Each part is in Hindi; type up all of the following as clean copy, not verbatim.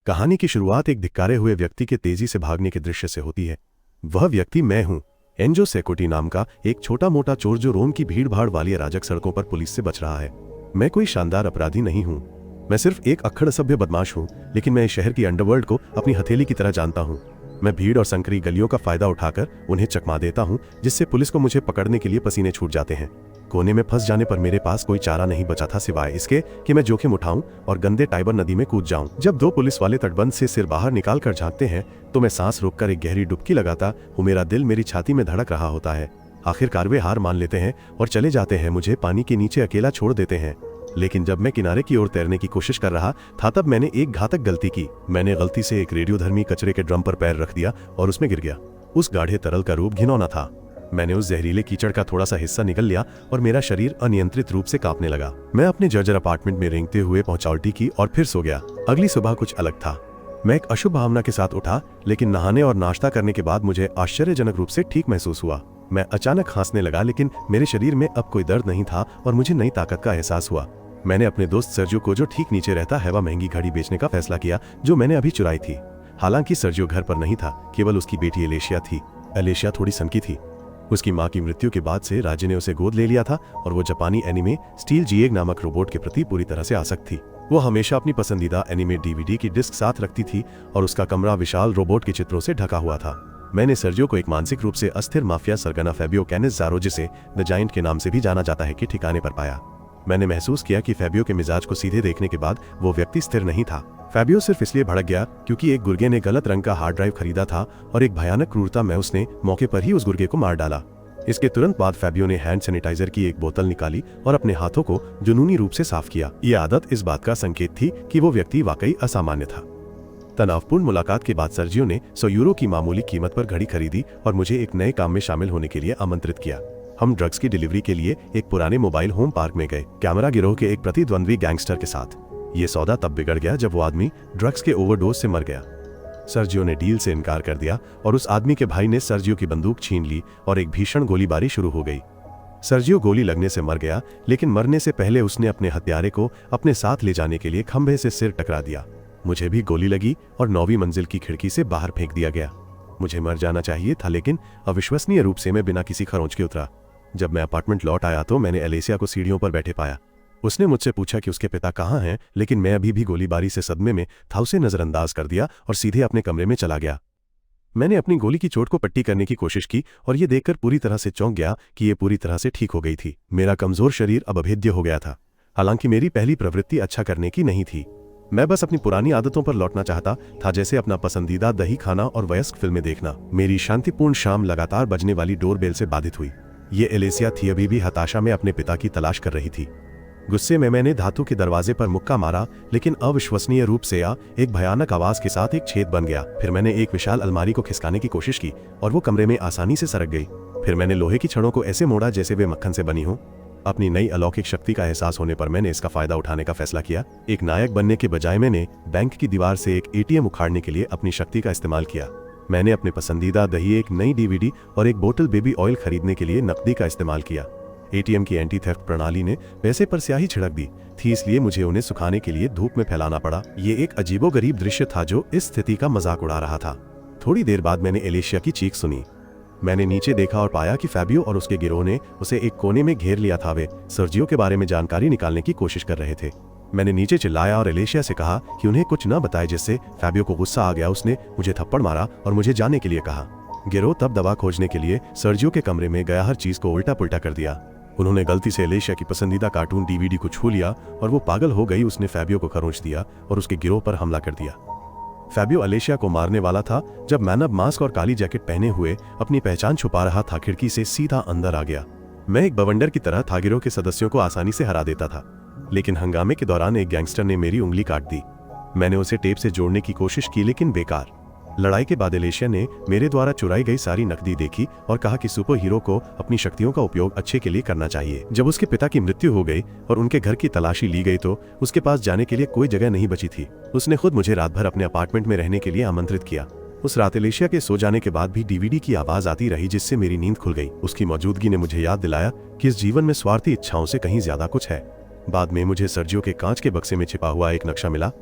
कहानी की शुरुआत एक धिक्कारे हुए व्यक्ति के तेजी से भागने के दृश्य से होती है। वह व्यक्ति मैं हूं, एंजो सेकोटी नाम का एक छोटा मोटा चोर जो रोम की भीड़ भाड़ वाली अराजक सड़कों पर पुलिस से बच रहा है। मैं कोई शानदार अपराधी नहीं हूं, मैं सिर्फ एक अक्खड़ असभ्य बदमाश हूं, लेकिन मैं इस शहर की अंडरवर्ल्ड को अपनी हथेली की तरह जानता हूं। मैं भीड़ और संकरी गलियों का फायदा उठाकर उन्हें चकमा देता हूं, जिससे पुलिस को मुझे पकड़ने के लिए पसीने छूट जाते हैं। कोने में फंस जाने पर मेरे पास कोई चारा नहीं बचा था सिवाय इसके कि मैं जोखिम उठाऊं और गंदे टाइबर नदी में कूद जाऊं। जब दो पुलिस वाले तटबंध से सिर बाहर निकाल कर झांकते हैं तो मैं सांस रोककर एक गहरी डुबकी लगाता हूं। मेरा दिल मेरी छाती में धड़क रहा होता है। आखिरकार वे हार मान लेते हैं और चले जाते हैं, मुझे पानी के नीचे अकेला छोड़ देते हैं। लेकिन जब मैं किनारे की ओर तैरने की कोशिश कर रहा था तब मैंने एक घातक गलती की। मैंने गलती से एक रेडियोधर्मी कचरे के ड्रम पर पैर रख दिया और उसमें गिर गया। उस गाढ़े तरल का रूप घिनौना था। मैंने उस जहरीले कीचड़ का थोड़ा सा हिस्सा निगल लिया और मेरा शरीर अनियंत्रित रूप से कांपने लगा। मैं अपने जर्जर अपार्टमेंट में रेंगते हुए पहुंचा उल्टी की और फिर सो गया। अगली सुबह कुछ अलग था। मैं एक अशुभ भावना के साथ उठा, लेकिन नहाने और नाश्ता करने के बाद मुझे आश्चर्यजनक रूप से ठीक महसूस हुआ। मैं अचानक हंसने लगा, लेकिन मेरे शरीर में अब कोई दर्द नहीं था और मुझे नई ताकत का एहसास हुआ। मैंने अपने दोस्त सर्जियो को, जो ठीक नीचे रहता है, वह महंगी घड़ी बेचने का फैसला किया जो मैंने अभी चुराई थी। हालांकि सर्जियो घर पर नहीं था, केवल उसकी बेटी एलेशिया थी। एलेशिया थोड़ी सनकी थी। उसकी मां की मृत्यु के बाद से राज्य ने उसे गोद ले लिया था और वो जापानी एनिमे स्टील जीएग नामक रोबोट के प्रति पूरी तरह से आसक्त थी। वो हमेशा अपनी पसंदीदा एनिमे डीवीडी की डिस्क साथ रखती थी और उसका कमरा विशाल रोबोट के चित्रों से ढका हुआ था। मैंने सर्जियो को एक मानसिक रूप से अस्थिर माफिया सरगना फैबियो कैनेज़ारो, जिसे द जायंट के नाम से भी जाना जाता है, के ठिकाने पर पाया। मैंने महसूस किया कि फैबियो के मिजाज को सीधे देखने के बाद वो व्यक्ति स्थिर नहीं था। फैबियो सिर्फ इसलिए भड़क गया क्योंकि एक गुर्गे ने गलत रंग का हार्ड ड्राइव खरीदा था और एक भयानक क्रूरता में उसने मौके पर ही उस गुर्गे को मार डाला। इसके तुरंत बाद फैबियो ने हैंड सैनिटाइजर की एक बोतल निकाली और अपने हाथों को जुनूनी रूप से साफ किया। ये आदत इस बात का संकेत थी कि वो व्यक्ति वाकई असामान्य था। तनावपूर्ण मुलाकात के बाद सर्जियो ने 100 यूरो की मामूली कीमत पर घड़ी खरीदी और मुझे एक नए काम में शामिल होने के लिए आमंत्रित किया। हम ड्रग्स की डिलीवरी के लिए एक पुराने मोबाइल होम पार्क में गए, कैमरा गिरोह के एक प्रतिद्वंद्वी गैंगस्टर के साथ। ये सौदा तब बिगड़ गया जब वो आदमी ड्रग्स के ओवरडोज से मर गया। सर्जियो ने डील से इनकार कर दिया और उस आदमी के भाई ने सर्जियो की बंदूक छीन ली और एक भीषण गोलीबारी शुरू हो गई। सर्जियो गोली लगने से मर गया, लेकिन मरने से पहले उसने अपने हत्यारे को अपने साथ ले जाने के लिए खंभे से सिर टकरा दिया। मुझे भी गोली लगी और 9वीं मंजिल की खिड़की से बाहर फेंक दिया गया। मुझे मर जाना चाहिए था, लेकिन अविश्वसनीय रूप से मैं बिना किसी खरोंच के उतरा। जब मैं अपार्टमेंट लौट आया तो मैंने एलेशिया को सीढ़ियों पर बैठे पाया। उसने मुझसे पूछा कि उसके पिता कहाँ हैं, लेकिन मैं अभी भी गोलीबारी से सदमे में था उसे नजरअंदाज कर दिया और सीधे अपने कमरे में चला गया। मैंने अपनी गोली की चोट को पट्टी करने की कोशिश की और ये देखकर पूरी तरह से चौंक गया कि ये पूरी तरह से ठीक हो गई थी। मेरा कमजोर शरीर अब अभेद्य हो गया था। हालांकि मेरी पहली प्रवृत्ति अच्छा करने की नहीं थी। मैं बस अपनी पुरानी आदतों पर लौटना चाहता था, जैसे अपना पसंदीदा दही खाना और वयस्क फिल्में देखना। मेरी शांतिपूर्ण शाम लगातार बजने वाली डोरबेल से बाधित हुई। ये एलेशिया थी, अभी भी हताशा में अपने पिता की तलाश कर रही थी। गुस्से में मैंने धातु के दरवाजे पर मुक्का मारा, लेकिन अविश्वसनीय रूप से एक भयानक आवाज के साथ एक छेद बन गया। फिर मैंने एक विशाल अलमारी को खिसकाने की कोशिश की और वो कमरे में आसानी से सरक गई। फिर मैंने लोहे की छड़ों को ऐसे मोड़ा जैसे वे मक्खन से बनी हो। अपनी नई अलौकिक शक्ति का एहसास होने पर मैंने इसका फायदा उठाने का फैसला किया। एक नायक बनने के बजाय मैंने बैंक की दीवार से एक एटीएम उखाड़ने के लिए अपनी शक्ति का इस्तेमाल किया। मैंने अपने पसंदीदा दही, एक नई डीवीडी और एक बोतल बेबी ऑयल खरीदने के लिए नकदी का इस्तेमाल किया। एटीएम की एंटी थेफ्ट प्रणाली ने पैसे पर स्याही छिड़क दी थी, इसलिए मुझे उन्हें सुखाने के लिए धूप में फैलाना पड़ा। ये एक अजीबोगरीब दृश्य था जो इस स्थिति का मजाक उड़ा रहा था। थोड़ी देर बाद मैंने एलेशिया की चीख सुनी। मैंने नीचे देखा और पाया कि फैबियो और उसके गिरोह ने उसे एक कोने में घेर लिया था। वे सर्जियो के बारे में जानकारी निकालने की कोशिश कर रहे थे। मैंने नीचे चिल्लाया और एलेशिया से कहा कि उन्हें कुछ न बताए, जिससे फैबियो को गुस्सा आ गया। उसने मुझे थप्पड़ मारा और मुझे जाने के लिए कहा। गिरोह तब दवा खोजने के लिए सर्जियो के कमरे में गया, हर चीज को उल्टा पुल्टा कर दिया। उन्होंने गलती से एलेशिया की पसंदीदा कार्टून डीवीडी को छू लिया और वो पागल हो गई। उसने फैबियो को खरोंच दिया और उसके गिरोह पर हमला कर दिया। फैबियो एलेशिया को मारने वाला था जब मैनब मास्क और काली जैकेट पहने हुए अपनी पहचान छुपा रहा था, खिड़की से सीधा अंदर आ गया। मैं एक बवंडर की तरह था, गिरोह के सदस्यों को आसानी से हरा देता था, लेकिन हंगामे के दौरान एक गैंगस्टर ने मेरी उंगली काट दी। मैंने उसे टेप से जोड़ने की कोशिश की, लेकिन बेकार। लड़ाई के बाद एलेशिया ने मेरे द्वारा चुराई गई सारी नकदी देखी और कहा कि सुपर हीरो को अपनी शक्तियों का उपयोग अच्छे के लिए करना चाहिए। जब उसके पिता की मृत्यु हो गई और उनके घर की तलाशी ली गई तो उसके पास जाने के लिए कोई जगह नहीं बची थी। उसने खुद मुझे रात भर अपने अपार्टमेंट में रहने के लिए आमंत्रित किया। उस रात एलेशिया के सो जाने के बाद भी डीवीडी की आवाज आती रही, जिससे मेरी नींद खुल गई। उसकी मौजूदगी ने मुझे याद दिलाया कि इस जीवन में स्वार्थी इच्छाओं से कहीं ज्यादा कुछ है। बाद में मुझे सर्जियो के कांच के बक्से में छिपा हुआ एक नक्शा मिला।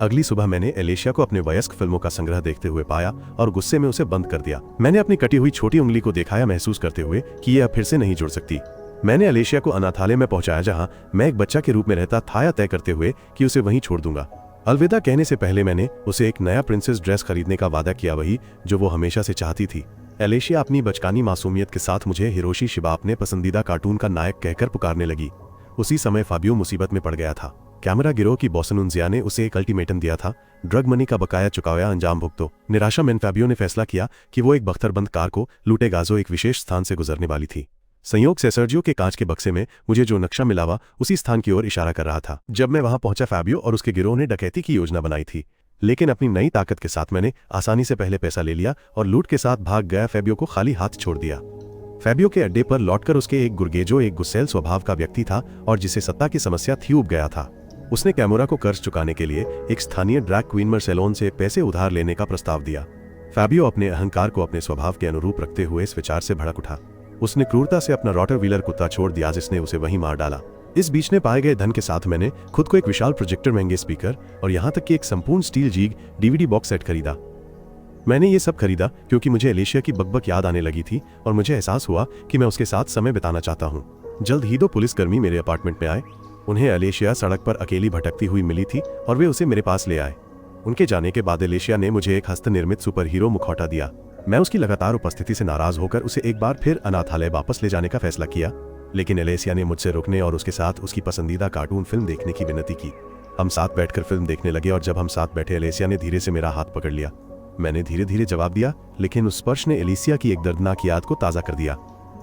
अगली सुबह मैंने एलेशिया को अपने वयस्क फिल्मों का संग्रह देखते हुए पाया और गुस्से में उसे बंद कर दिया। मैंने अपनी कटी हुई छोटी उंगली को दिखाया, महसूस करते हुए कि यह फिर से नहीं जुड़ सकती। मैंने एलेशिया को अनाथालय में पहुंचाया जहां मैं एक बच्चा के रूप में रहता था, तय करते हुए कि उसे वहीं छोड़ दूंगा। अलविदा कहने से पहले मैंने उसे एक नया प्रिंसेस ड्रेस खरीदने का वादा किया, वही जो वो हमेशा से चाहती थी। एलेशिया अपनी बचकानी मासूमियत के साथ मुझे हिरोशी शिबा अपने पसंदीदा कार्टून का नायक कहकर पुकारने लगी। उसी समय फाबियो मुसीबत में पड़ गया था। कैमरा गिरोह की बॉस नुनजिया ने उसे एक अल्टीमेटम दिया था, ड्रग मनी का बकाया चुकाया अंजाम भुगतो। निराशा में फाबियो ने फैसला किया कि वो एक बख्तरबंद कार को लूटेगा जो एक विशेष स्थान से गुजरने वाली थी। संयोग से सर्जियो के कांच के बक्से में मुझे जो नक्शा मिला हुआ उसी स्थान की ओर इशारा कर रहा था। जब मैं वहां पहुंचा, फाबियो और उसके गिरोह ने डकैती की योजना बनाई थी, लेकिन अपनी नई ताकत के साथ मैंने आसानी से पहले पैसा ले लिया और लूट के साथ भाग गया। फाबियो को खाली हाथ छोड़ दिया। फाबियो के अड्डे पर लौटकर उसके एक गुर्गेजो एक गुस्सैल स्वभाव का व्यक्ति था और जिसे सत्ता की समस्या थी उब गया था। उसने कैमोरा को कर्ज चुकाने के लिए एक स्थानीय ड्रैग क्वीन मार्सेलोन से पैसे उधार लेने का प्रस्ताव दिया। फाबियो अपने अहंकार को अपने स्वभाव के अनुरूप रखते हुए इस विचार से भड़क उठा। उसने क्रूरता से अपना रॉटरवीलर कुत्ता छोड़ दिया जिसने उसे वहीं मार डाला। इस बीच में पाए गए धन के साथ मैंने खुद को एक विशाल प्रोजेक्टर, महंगे स्पीकर और यहाँ तक कि एक संपूर्ण स्टील जीग डीवीडी बॉक्स सेट खरीदा। मैंने ये सब खरीदा क्योंकि मुझे एलेशिया की बकबक याद आने लगी थी और मुझे एहसास हुआ कि मैं उसके साथ समय बिताना चाहता हूँ। जल्द ही 2 पुलिसकर्मी मेरे अपार्टमेंट में आए। उन्हें एलेशिया सड़क पर अकेली भटकती हुई मिली थी और वे उसे मेरे पास ले आए। उनके जाने के बाद एलेशिया ने मुझे एक हस्तनिर्मित सुपर हीरो मुखौटा दिया। मैं उसकी लगातार उपस्थिति से नाराज होकर उसे एक बार फिर अनाथालय वापस ले जाने का फैसला किया, लेकिन एलेशिया ने मुझसे रुकने और उसके साथ उसकी पसंदीदा कार्टून फिल्म देखने की विनती की। हम साथ बैठकर फिल्म देखने लगे और जब हम साथ बैठे, एलेशिया ने धीरे से मेरा हाथ पकड़ लिया। मैंने धीरे धीरे जवाब दिया, लेकिन उस स्पर्श ने एलेशिया की एक दर्दनाक याद को ताज़ा कर दिया।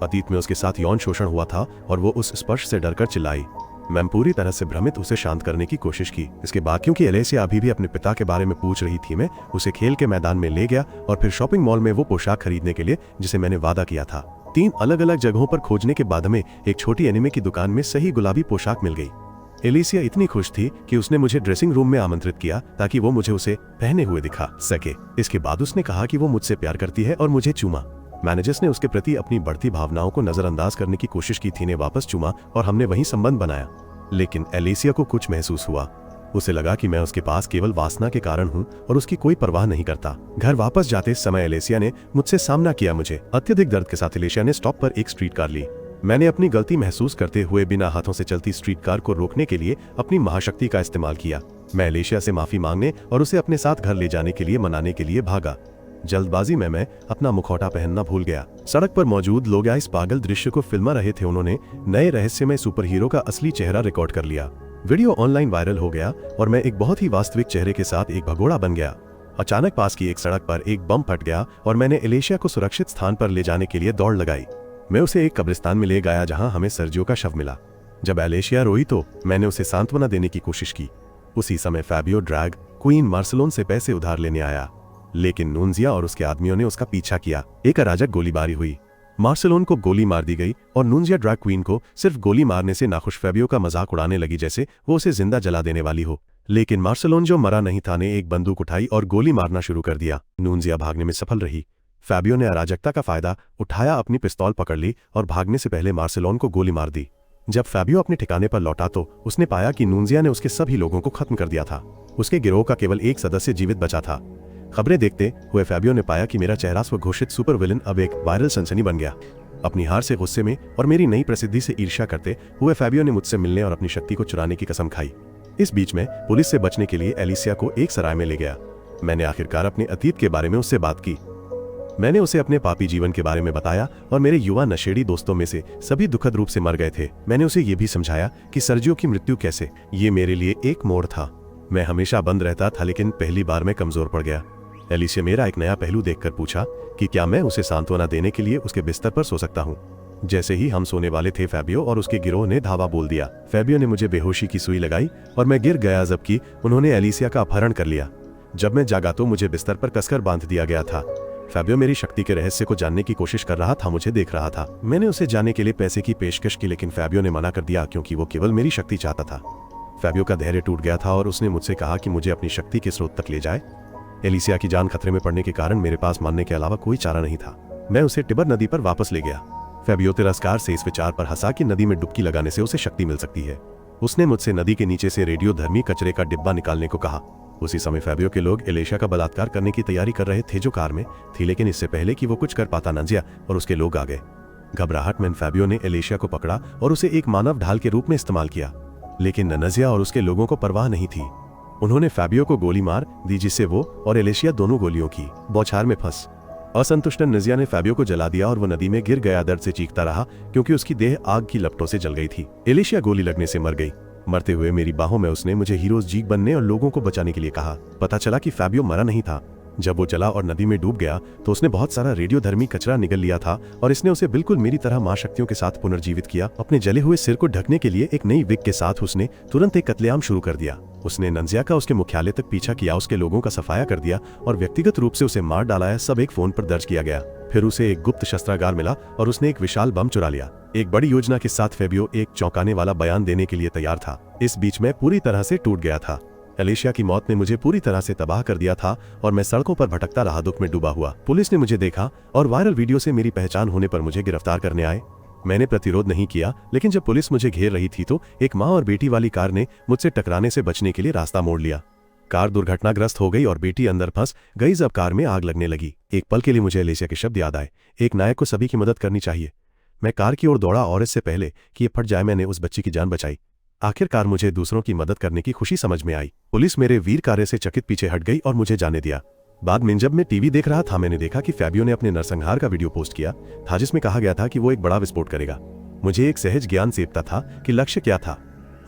अतीत में उसके साथ यौन शोषण हुआ था और वो उस स्पर्श से डरकर चिल्लाई। मैं पूरी तरह से भ्रमित उसे शांत करने की कोशिश की। इसके बाद क्योंकि एलेशिया अभी भी अपने पिता के बारे में पूछ रही थी, मैं उसे खेल के मैदान में ले गया और फिर शॉपिंग मॉल में वो पोशाक खरीदने के लिए जिसे मैंने वादा किया था। 3 अलग अलग जगहों पर खोजने के बाद हमें एक छोटी एनिमे की दुकान में सही गुलाबी पोशाक मिल गई। एलेशिया इतनी खुश थी कि उसने मुझे ड्रेसिंग रूम में आमंत्रित किया ताकि वो मुझे उसे पहने हुए दिखा सके। इसके बाद उसने कहा कि वो मुझसे प्यार करती है और मुझे चूमा। मैनेजर्स ने उसके प्रति अपनी बढ़ती भावनाओं को नजरअंदाज करने की कोशिश की थी, ने वापस चूमा और हमने वही संबंध बनाया। लेकिन एलेशिया को कुछ महसूस हुआ। उसे लगा कि मैं उसके पास केवल वासना के कारण हूँ और उसकी कोई परवाह नहीं करता। घर वापस जाते समय एलेशिया ने मुझसे सामना किया। मुझे अत्यधिक दर्द के साथ एलेशिया ने स्टॉप पर एक स्ट्रीट कार ली। मैंने अपनी गलती महसूस करते हुए बिना हाथों से चलती स्ट्रीट कार को रोकने के लिए अपनी महाशक्ति का इस्तेमाल किया। मैं एलेशिया से माफी मांगने और उसे अपने साथ घर ले जाने के लिए मनाने के लिए भागा। जल्दबाजी में मैं अपना मुखौटा पहनना भूल गया। सड़क पर मौजूद लोग इस पागल दृश्य को फिल्मा रहे थे। उन्होंने नए रहस्यमय सुपर हीरो का असली चेहरा रिकॉर्ड कर लिया। वीडियो ऑनलाइन वायरल हो गया और मैं एक बहुत ही वास्तविक चेहरे के साथ एक भगोड़ा बन गया। अचानक पास की एक सड़क पर एक बम फट गया और मैंने एलेशिया को सुरक्षित स्थान पर ले जाने के लिए दौड़ लगाई। मैं उसे एक कब्रिस्तान में ले गया जहां हमें सर्जियो का शव मिला। जब एलेशिया रोई तो मैंने उसे सांत्वना देने की कोशिश की। उसी समय फाबियो ड्रैग क्वीन मार्सेलोन से पैसे उधार लेने आया, लेकिन नूनजिया और उसके आदमियों ने उसका पीछा किया। एक अराजक गोलीबारी हुई। मार्सेलोन को गोली मार दी गई और नूनजिया ड्रैग क्वीन को सिर्फ गोली मारने से नाखुश फाबियो का मजाक उड़ाने लगी जैसे वो उसे जिंदा जला देने वाली हो। लेकिन मार्सेलोन जो मरा नहीं था ने एक बंदूक उठाई और गोली मारना शुरू कर दिया। नूनजिया भागने में सफल रही। फाबियो ने अराजकता का फायदा उठाया, अपनी पिस्तौल पकड़ ली और भागने से पहले मार्सेलोन को गोली मार दी। जब फाबियो अपने ठिकाने पर लौटा तो उसने पाया कि नूनजिया ने उसके सभी लोगों को खत्म कर दिया था। उसके गिरोह का केवल एक सदस्य जीवित बचा था। खबरें देखते हुए फाबियो ने पाया कि मेरा चेहरा स्वघोषित सुपर विलन अब एक वायरल सनसनी बन गया। अपनी हार से गुस्से में और मेरी नई प्रसिद्धि से ईर्ष्या करते हुए फाबियो ने मुझसे मिलने और अपनी शक्ति को चुराने की कसम खाई। इस बीच में पुलिस से बचने के लिए एलेशिया को एक सराय में ले गया। मैंने आखिरकार अपने अतीत के बारे में उससे बात की। मैंने उसे अपने पापी जीवन के बारे में बताया और मेरे युवा नशेड़ी दोस्तों में से सभी दुखद रूप से मर गए थे। मैंने उसे ये भी समझाया कि सर्जियो की मृत्यु कैसे, ये मेरे लिए एक मोड़ था। मैं हमेशा बंद रहता था लेकिन पहली बार मैं कमजोर पड़ गया। एलेशिया मेरा एक नया पहलू देखकर पूछा कि क्या मैं उसे सांत्वना देने के लिए उसके बिस्तर पर सो सकता हूँ। जैसे ही हम सोने वाले थे, फाबियो और उसके गिरोह ने धावा बोल दिया। फाबियो ने मुझे बेहोशी की सुई लगाई और मैं गिर गया, जबकि उन्होंने एलेशिया का अपहरण कर लिया। जब मैं जागा तो मुझे बिस्तर पर कसकर बांध दिया गया था। फाबियो मेरी शक्ति के रहस्य को जानने की कोशिश कर रहा था, मुझे देख रहा था। मैंने उसे जाने के लिए पैसे की पेशकश की, लेकिन फाबियो ने मना कर दिया क्योंकि वो केवल मेरी शक्ति चाहता था। फाबियो का धैर्य टूट गया था और उसने मुझसे कहा कि मुझे अपनी शक्ति के स्रोत तक ले जाए। एलेशिया की जान खतरे में पड़ने के कारण मेरे पास मानने के अलावा कोई चारा नहीं था। मैं उसे टिबर नदी पर वापस ले गया। फाबियो तिरस्कार से इस विचार पर हंसा कि नदी में डुबकी लगाने से उसे शक्ति मिल सकती है। उसने मुझसे नदी के नीचे से रेडियोधर्मी कचरे का डिब्बा निकालने को कहा। उसी समय फैबियो के लोग एलिशिया का बलात्कार करने की तैयारी कर रहे थे जो कार में थी, लेकिन इससे पहले कि वो कुछ कर पाता नंजिया और उसके लोग आ गए। घबराहट में फैबियो ने एलिशिया को पकड़ा और उसे एक मानव ढाल के रूप में इस्तेमाल किया, लेकिन नंजिया और उसके लोगों को परवाह नहीं थी। उन्होंने फैबियो को गोली मार दी, जिससे वो और एलिशिया दोनों गोलियों की बौछार में फंस। असंतुष्ट नंजिया ने फैबियो को जला दिया और वो नदी में गिर गया, दर्द से चीखता रहा क्योंकि उसकी देह आग की लपटों से जल गई थी। एलिशिया गोली लगने से मर गई। मरते हुए मेरी बाहों में उसने मुझे हीरोज जीक बनने और लोगों को बचाने के लिए कहा। पता चला कि फैबियो मरा नहीं था। जब वो चला और नदी में डूब गया तो उसने बहुत सारा रेडियोधर्मी कचरा निगल लिया था और इसने उसे बिल्कुल मेरी तरह मां शक्तियों के साथ पुनर्जीवित किया। अपने जले हुए सिर को ढकने के लिए एक नई विग के साथ उसने तुरंत एक कत्लेआम शुरू कर दिया। उसने नंजिया का उसके मुख्यालय तक पीछा किया, उसके लोगों का सफाया कर दिया और व्यक्तिगत रूप से उसे मार डाला है। सब एक फोन पर दर्ज किया गया। फिर उसे एक गुप्त शस्त्रागार मिला और उसने एक विशाल बम चुरा लिया। एक बड़ी योजना के साथ फैबियो एक चौंकाने वाला बयान देने के लिए तैयार था। इस बीच मैं पूरी तरह से टूट गया था। एलिशिया की मौत ने मुझे पूरी तरह से तबाह कर दिया था और मैं सड़कों पर भटकता रहा, दुख में डूबा हुआ। पुलिस ने मुझे देखा और वायरल वीडियो से मेरी पहचान होने पर मुझे गिरफ्तार करने आए। मैंने प्रतिरोध नहीं किया, लेकिन जब पुलिस मुझे घेर रही थी तो एक माँ और बेटी वाली कार ने मुझसे टकराने से बचने के लिए रास्ता मोड़ लिया। कार दुर्घटनाग्रस्त हो गई और बेटी अंदर फंस गई। जब कार में आग लगने लगी, एक पल के लिए मुझे एलिशिया के शब्द याद आए, एक नायक को सभी की मदद करनी चाहिए। मैं कार की ओर दौड़ा और इससे पहले कि ये फट जाए मैंने उस बच्ची की जान बचाई। आखिरकार मुझे दूसरों की मदद करने की खुशी समझ में आई। पुलिस मेरे वीर कार्य से चकित पीछे हट गई और मुझे जाने दिया। बाद में जब मैं टीवी देख रहा था, मैंने देखा कि फैबियो ने अपने नरसंहार का वीडियो पोस्ट किया था जिसमें कहा गया था कि वो एक बड़ा विस्फोट करेगा। मुझे एक सहज ज्ञान सेपता था कि लक्ष्य क्या था।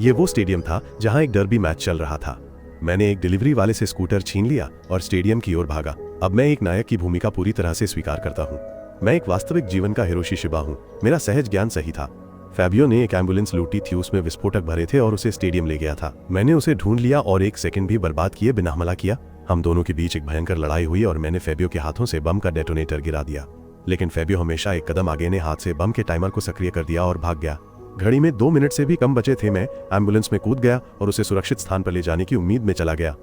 ये वो स्टेडियम था जहां एक डर्बी मैच चल रहा था। मैंने एक डिलीवरी वाले से स्कूटर छीन लिया और स्टेडियम की ओर भागा। अब मैं एक नायक की भूमिका पूरी तरह से स्वीकार करता हूँ। मैं एक वास्तविक जीवन का हिरोशी शिबा हूँ। मेरा सहज ज्ञान सही था। फैबियो ने एक एम्बुलेंस लूटी थी, उसमें विस्फोटक भरे थे और उसे स्टेडियम ले गया था। मैंने उसे ढूंढ लिया और एक सेकंड भी बर्बाद किए बिना हमला किया। हम दोनों के बीच एक भयंकर लड़ाई हुई और मैंने फैबियो के हाथों से बम का डेटोनेटर गिरा दिया, लेकिन फैबियो हमेशा एक कदम आगे ने हाथ से बम के टाइमर को सक्रिय कर दिया और भाग गया। घड़ी में 2 मिनट से भी कम बचे थे। मैं एम्बुलेंस में कूद गया और उसे सुरक्षित स्थान पर ले जाने की उम्मीद में चला गया,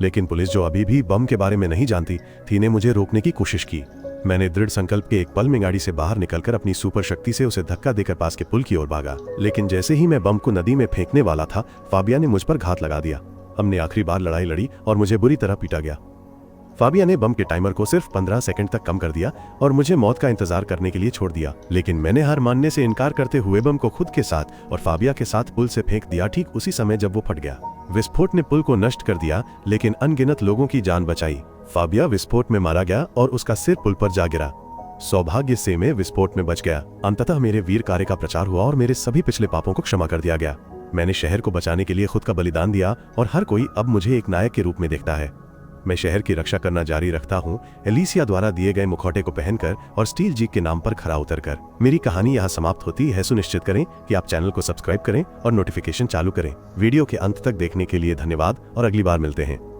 लेकिन पुलिस जो अभी भी बम के बारे में नहीं जानती थी ने मुझे रोकने की कोशिश की। मैंने दृढ़ संकल्प के एक पल में गाड़ी से बाहर निकलकर अपनी सुपर शक्ति से उसे धक्का देकर पास के पुल की ओर भागा, लेकिन जैसे ही मैं बम को नदी में फेंकने वाला था, फाबिया ने मुझ पर घात लगा दिया। हमने आखिरी बार लड़ाई लड़ी और मुझे बुरी तरह पीटा गया। फाबिया ने बम के टाइमर को सिर्फ 15 सेकंड तक कम कर दिया और मुझे मौत का इंतजार करने के लिए छोड़ दिया, लेकिन मैंने हार मानने से इनकार करते हुए बम को खुद के साथ और फाबिया के साथ पुल से फेंक दिया, ठीक उसी समय जब वो फट गया। विस्फोट ने पुल को नष्ट कर दिया, लेकिन अनगिनत लोगों की जान बचाई। फाबिया विस्फोट में मारा गया और उसका सिर पुल पर जा गिरा। सौभाग्य से मैं विस्फोट में बच गया। अंततः मेरे वीर कार्य का प्रचार हुआ और मेरे सभी पिछले पापों को क्षमा कर दिया गया। मैंने शहर को बचाने के लिए खुद का बलिदान दिया और हर कोई अब मुझे एक नायक के रूप में देखता है। मैं शहर की रक्षा करना जारी रखता हूँ, एलिशिया द्वारा दिए गए मुखौटे को पहनकर और स्टील जीक के नाम पर खरा उतरकर। मेरी कहानी यहाँ समाप्त होती है। सुनिश्चित करें कि आप चैनल को सब्सक्राइब करें और नोटिफिकेशन चालू करें। वीडियो के अंत तक देखने के लिए धन्यवाद और अगली बार मिलते हैं।